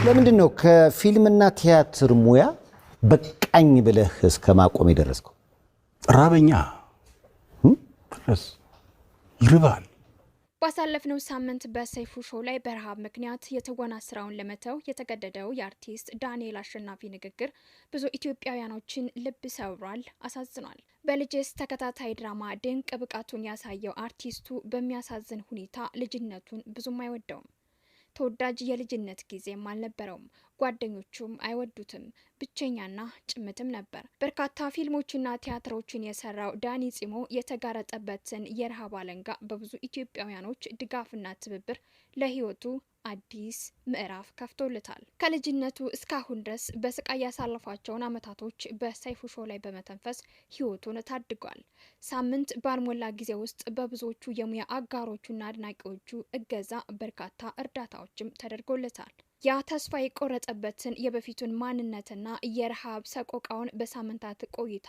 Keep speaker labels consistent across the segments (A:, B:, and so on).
A: ለምንድነው ከፊልምና ቲያትር ሙያ በቃኝ ብለህ እስከ ማቆም የደረስከው?
B: ራበኛ ይርባል።
C: ባሳለፍነው ሳምንት በሰይፉ ሾው ላይ በረሃብ ምክንያት የተወና ስራውን ለመተው የተገደደው የአርቲስት ዳንኤል አሸናፊ ንግግር ብዙ ኢትዮጵያውያኖችን ልብ ሰብሯል፣ አሳዝኗል። በልጅስ ተከታታይ ድራማ ድንቅ ብቃቱን ያሳየው አርቲስቱ በሚያሳዝን ሁኔታ ልጅነቱን ብዙም አይወደውም። ተወዳጅ የልጅነት ጊዜም አልነበረውም። ጓደኞቹም አይወዱትም። ብቸኛና ጭምትም ነበር። በርካታ ፊልሞችና ቲያትሮችን የሰራው ዳኒ ጺሞ የተጋረጠበትን የረሃብ አለንጋ በብዙ ኢትዮጵያውያኖች ድጋፍና ትብብር ለህይወቱ አዲስ ምዕራፍ ከፍቶለታል። ከልጅነቱ እስካሁን ድረስ በስቃይ ያሳለፋቸውን አመታቶች በሰይፉ ሾው ላይ በመተንፈስ ህይወቱን ታድጓል። ሳምንት ባልሞላ ጊዜ ውስጥ በብዙዎቹ የሙያ አጋሮቹና አድናቂዎቹ እገዛ በርካታ እርዳታዎችም ተደርጎለታል። ያ ተስፋ የቆረጠበትን የበፊቱን ማንነትና የረሃብ ሰቆቃውን በሳምንታት ቆይታ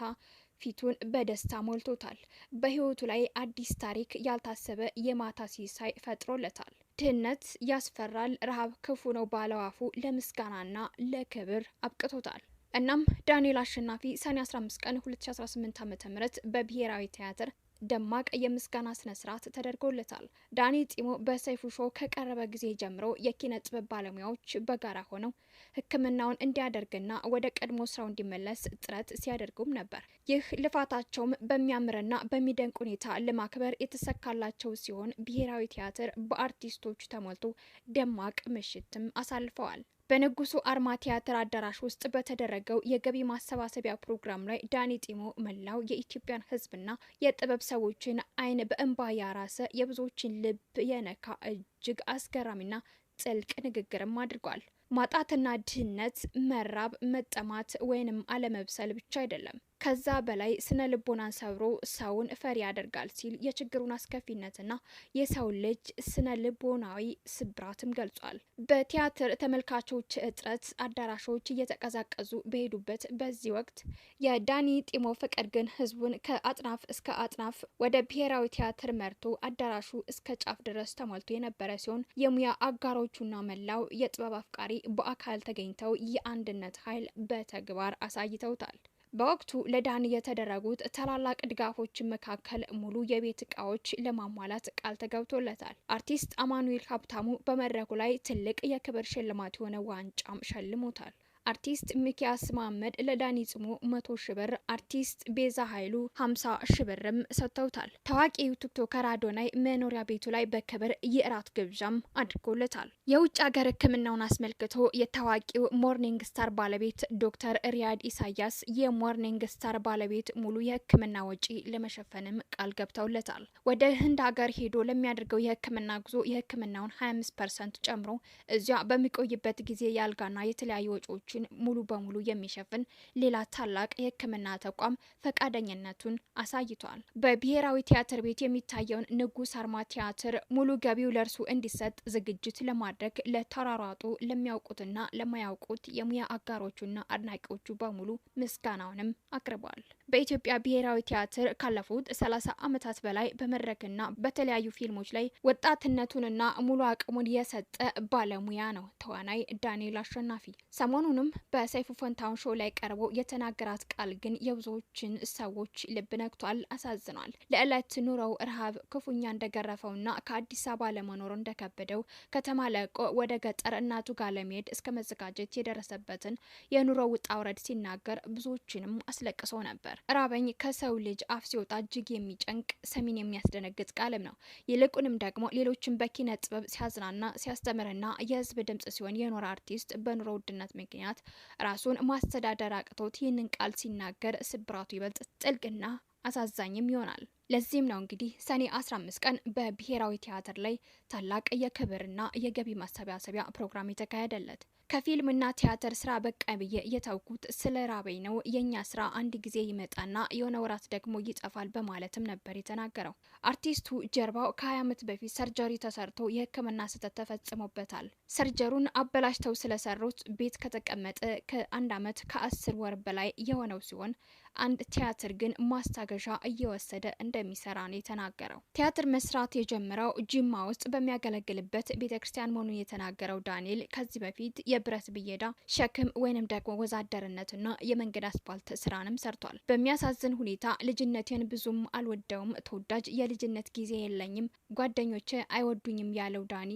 C: ፊቱን በደስታ ሞልቶታል። በህይወቱ ላይ አዲስ ታሪክ፣ ያልታሰበ የማታ ሲሳይ ፈጥሮለታል። ድህነት ያስፈራል፣ ረሃብ ክፉ ነው ባለው አፉ ለምስጋናና ለክብር አብቅቶታል። እናም ዳንኤል አሸናፊ ሰኔ 15 ቀን 2018 ዓ.ም በብሔራዊ ቲያትር ደማቅ የምስጋና ስነ ስርዓት ተደርጎለታል። ዳኒ ጺሞ በሰይፉ ሾው ከቀረበ ጊዜ ጀምሮ የኪነ ጥበብ ባለሙያዎች በጋራ ሆነው ሕክምናውን እንዲያደርግና ወደ ቀድሞ ስራው እንዲመለስ ጥረት ሲያደርጉም ነበር። ይህ ልፋታቸውም በሚያምርና በሚደንቅ ሁኔታ ለማክበር የተሰካላቸው ሲሆን ብሔራዊ ቲያትር በአርቲስቶች ተሞልቶ ደማቅ ምሽትም አሳልፈዋል። በንጉሱ አርማ ቲያትር አዳራሽ ውስጥ በተደረገው የገቢ ማሰባሰቢያ ፕሮግራም ላይ ዳኒ ጺሞ መላው የኢትዮጵያን ሕዝብና የጥበብ ሰዎችን አይን በእንባ ያራሰ የብዙዎችን ልብ የነካ እጅግ አስገራሚና ጥልቅ ንግግርም አድርጓል። ማጣትና ድህነት፣ መራብ፣ መጠማት ወይንም አለመብሰል ብቻ አይደለም፣ ከዛ በላይ ስነ ልቦናን ሰብሮ ሰውን ፈሪ ያደርጋል ሲል የችግሩን አስከፊነትና የሰው ልጅ ስነ ልቦናዊ ስብራትም ገልጿል። በቲያትር ተመልካቾች እጥረት አዳራሾች እየተቀዛቀዙ በሄዱበት በዚህ ወቅት የዳኒ ጺሞ ፍቅር ግን ህዝቡን ከአጥናፍ እስከ አጥናፍ ወደ ብሔራዊ ቲያትር መርቶ አዳራሹ እስከ ጫፍ ድረስ ተሞልቶ የነበረ ሲሆን የሙያ አጋሮቹና መላው የጥበብ አፍቃሪ በአካል ተገኝተው የአንድነት ኃይል በተግባር አሳይተውታል። በወቅቱ ለዳኒ የተደረጉት ታላላቅ ድጋፎች መካከል ሙሉ የቤት እቃዎች ለማሟላት ቃል ተገብቶለታል። አርቲስት አማኑኤል ሀብታሙ በመድረኩ ላይ ትልቅ የክብር ሽልማት የሆነ ዋንጫም ሸልሞታል። አርቲስት ሚኪያስ መሐመድ ለዳኒ ጺሞ 100 ሺህ ብር፣ አርቲስት ቤዛ ኃይሉ 50 ሺህ ብርም ሰጥተውታል። ታዋቂው ቲክቶከር አዶናይ መኖሪያ ቤቱ ላይ በክብር የእራት ግብዣም አድርጎለታል። የውጭ ሀገር ሕክምናውን አስመልክቶ የታዋቂው ሞርኒንግ ስታር ባለቤት ዶክተር ሪያድ ኢሳያስ የሞርኒንግ ስታር ባለቤት ሙሉ የሕክምና ወጪ ለመሸፈንም ቃል ገብተውለታል። ወደ ህንድ ሀገር ሄዶ ለሚያደርገው የሕክምና ጉዞ የሕክምናውን 25% ጨምሮ እዚያ በሚቆይበት ጊዜ የአልጋና የተለያዩ ወጪዎች ሙሉ በሙሉ የሚሸፍን ሌላ ታላቅ የህክምና ተቋም ፈቃደኝነቱን አሳይቷል። በብሔራዊ ቲያትር ቤት የሚታየውን ንጉስ አርማ ቲያትር ሙሉ ገቢው ለእርሱ እንዲሰጥ ዝግጅት ለማድረግ ለተሯሯጡ ለሚያውቁትና ለማያውቁት የሙያ አጋሮቹና አድናቂዎቹ በሙሉ ምስጋናውንም አቅርቧል። በኢትዮጵያ ብሔራዊ ቲያትር ካለፉት 30 ዓመታት በላይ በመድረክና በተለያዩ ፊልሞች ላይ ወጣትነቱንና ሙሉ አቅሙን የሰጠ ባለሙያ ነው ተዋናይ ዳንኤል አሸናፊ። ሰሞኑንም በሰይፉ ፈንታውን ሾው ላይ ቀርቦ የተናገራት ቃል ግን የብዙዎችን ሰዎች ልብ ነክቷል፣ አሳዝኗል። ለዕለት ኑሮው ረሃብ ክፉኛ እንደገረፈውና ከአዲስ አበባ ለመኖር እንደከበደው ከተማ ለቆ ወደ ገጠር እናቱ ጋር ለመሄድ እስከ መዘጋጀት የደረሰበትን የኑሮ ውጣ ውረድ ሲናገር ብዙዎችንም አስለቅሶ ነበር። ራበኝ ከሰው ልጅ አፍ ሲወጣ እጅግ የሚጨንቅ ሰሚን የሚያስደነግጥ ቃልም ነው። ይልቁንም ደግሞ ሌሎችን በኪነ ጥበብ ሲያዝናና ሲያስተምርና የህዝብ ድምጽ ሲሆን የኖረ አርቲስት በኑሮ ውድነት ምክንያት ራሱን ማስተዳደር አቅቶት ይህንን ቃል ሲናገር ስብራቱ ይበልጥ ጥልቅና አሳዛኝም ይሆናል። ለዚህም ነው እንግዲህ ሰኔ 15 ቀን በብሔራዊ ቲያትር ላይ ታላቅ የክብርና የገቢ ማሰባሰቢያ ፕሮግራም የተካሄደለት። ከፊልምና ቲያትር ስራ በቃ ብዬ የተውኩት ስለ ራበኝ ነው፣ የኛ ስራ አንድ ጊዜ ይመጣና የሆነ ወራት ደግሞ ይጠፋል በማለትም ነበር የተናገረው። አርቲስቱ ጀርባው ከ20 ዓመት በፊት ሰርጀሪ ተሰርቶ የህክምና ስህተት ተፈጽሞበታል። ሰርጀሩን አበላሽተው ስለሰሩት ቤት ከተቀመጠ ከ1 ዓመት ከ10 ወር በላይ የሆነው ሲሆን አንድ ቲያትር ግን ማስታገሻ እየወሰደ እንደሚሰራ ነው የተናገረው። ቲያትር መስራት የጀመረው ጅማ ውስጥ በሚያገለግልበት ቤተክርስቲያን መሆኑን የተናገረው ዳንኤል ከዚህ በፊት የብረት ብየዳ ሸክም ወይንም ደግሞ ወዛደርነትና የመንገድ አስፋልት ስራንም ሰርቷል። በሚያሳዝን ሁኔታ ልጅነቴን ብዙም አልወደውም፣ ተወዳጅ የልጅነት ጊዜ የለኝም፣ ጓደኞቼ አይወዱኝም ያለው ዳኒ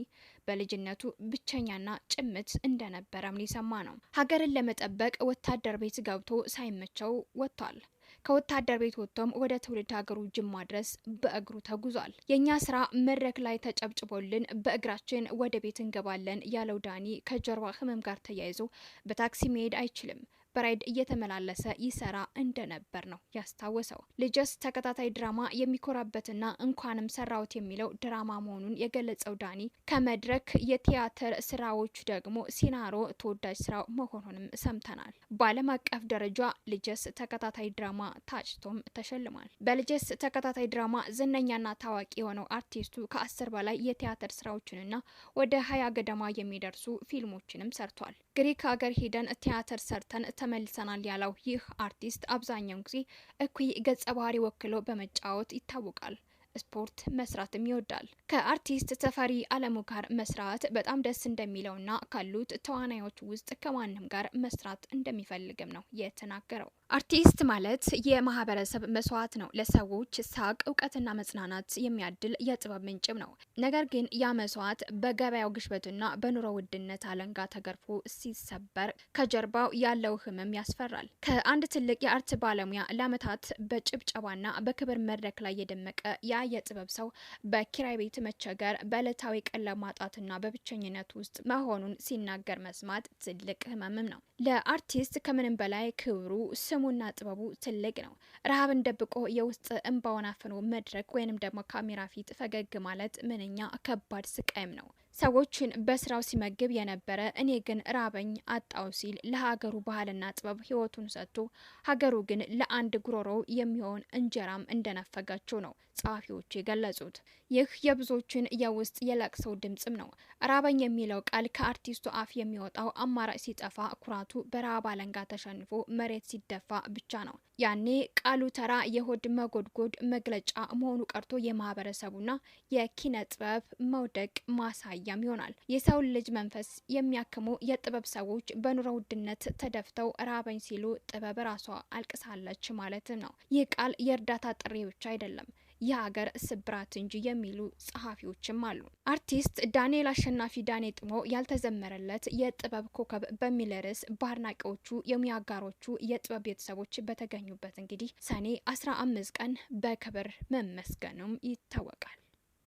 C: በልጅነቱ ብቸኛና ጭምት እንደነበረም ሊሰማ ነው። ሀገርን ለመጠበቅ ወታደር ቤት ገብቶ ሳይመቸው ወጥቷል። ከወታደር ቤት ወጥቶም ወደ ትውልድ ሀገሩ ጅማ ድረስ በእግሩ ተጉዟል። የኛ ስራ መድረክ ላይ ተጨብጭቦልን በእግራችን ወደ ቤት እንገባለን ያለው ዳኒ ከጀርባ ህመም ጋር ተያይዞ በታክሲ መሄድ አይችልም። በራይድ እየተመላለሰ ይሰራ እንደነበር ነው ያስታወሰው። ልጅስ ተከታታይ ድራማ የሚኮራበትና እንኳንም ሰራውት የሚለው ድራማ መሆኑን የገለጸው ዳኒ ከመድረክ የቲያትር ስራዎቹ ደግሞ ሲናሮ ተወዳጅ ስራው መሆኑንም ሰምተናል። በዓለም አቀፍ ደረጃ ልጅስ ተከታታይ ድራማ ታጭቶም ተሸልሟል። በልጅስ ተከታታይ ድራማ ዝነኛና ታዋቂ የሆነው አርቲስቱ ከ10 በላይ የቲያትር ስራዎችንና ወደ 20 ገደማ የሚደርሱ ፊልሞችንም ሰርቷል። ግሪክ ሀገር ሄደን ቲያትር ሰርተን ተመልሰናል ያለው ይህ አርቲስት አብዛኛውን ጊዜ እኩይ ገጸ ባህሪ ወክሎ በመጫወት ይታወቃል። ስፖርት መስራትም ይወዳል። ከአርቲስት ተፈሪ አለሙ ጋር መስራት በጣም ደስ እንደሚለውና ካሉት ተዋናዮች ውስጥ ከማንም ጋር መስራት እንደሚፈልግም ነው የተናገረው። አርቲስት ማለት የማህበረሰብ መስዋዕት ነው። ለሰዎች ሳቅ፣ እውቀትና መጽናናት የሚያድል የጥበብ ምንጭም ነው። ነገር ግን ያ መስዋዕት በገበያው ግሽበትና በኑሮ ውድነት አለንጋ ተገርፎ ሲሰበር ከጀርባው ያለው ህመም ያስፈራል። ከአንድ ትልቅ የአርት ባለሙያ ለዓመታት በጭብጨባና በክብር መድረክ ላይ የደመቀ ያ የጥበብ ሰው በኪራይ ቤት መቸገር፣ በዕለታዊ ቀለብ ማጣትና በብቸኝነት ውስጥ መሆኑን ሲናገር መስማት ትልቅ ህመምም ነው። ለአርቲስት ከምንም በላይ ክብሩ ስሙና ጥበቡ ትልቅ ነው። ረሃብን ደብቆ የውስጥ እንባውን አፍኖ መድረክ ወይንም ደግሞ ካሜራ ፊት ፈገግ ማለት ምንኛ ከባድ ስቃይም ነው። ሰዎችን በስራው ሲመግብ የነበረ እኔ ግን ራበኝ አጣው ሲል ለሀገሩ ባህልና ጥበብ ህይወቱን ሰጥቶ ሀገሩ ግን ለአንድ ጉሮሮ የሚሆን እንጀራም እንደነፈጋቸው ነው ጸሐፊዎቹ የገለጹት። ይህ የብዙዎችን የውስጥ የለቅሶ ድምጽም ነው። ራበኝ የሚለው ቃል ከአርቲስቱ አፍ የሚወጣው አማራጭ ሲጠፋ ኩራቱ በረሃብ አለንጋ ተሸንፎ መሬት ሲደፋ ብቻ ነው። ያኔ ቃሉ ተራ የሆድ መጎድጎድ መግለጫ መሆኑ ቀርቶ የማህበረሰቡና የኪነ ጥበብ መውደቅ ማሳያም ይሆናል። የሰው ልጅ መንፈስ የሚያክሙ የጥበብ ሰዎች በኑሮ ውድነት ተደፍተው ራበኝ ሲሉ ጥበብ ራሷ አልቅሳለች ማለትም ነው። ይህ ቃል የእርዳታ ጥሪ ብቻ አይደለም፣ የሀገር ስብራት እንጂ የሚሉ ጸሐፊዎችም አሉ። አርቲስት ዳንኤል አሸናፊ ዳኔ ጥሞ ያልተዘመረለት የጥበብ ኮከብ በሚል ርዕስ በአድናቂዎቹ የሙያ አጋሮቹ የጥበብ ቤተሰቦች በተገኙበት እንግዲህ ሰኔ 15 ቀን በክብር መመስገኑም ይታወቃል።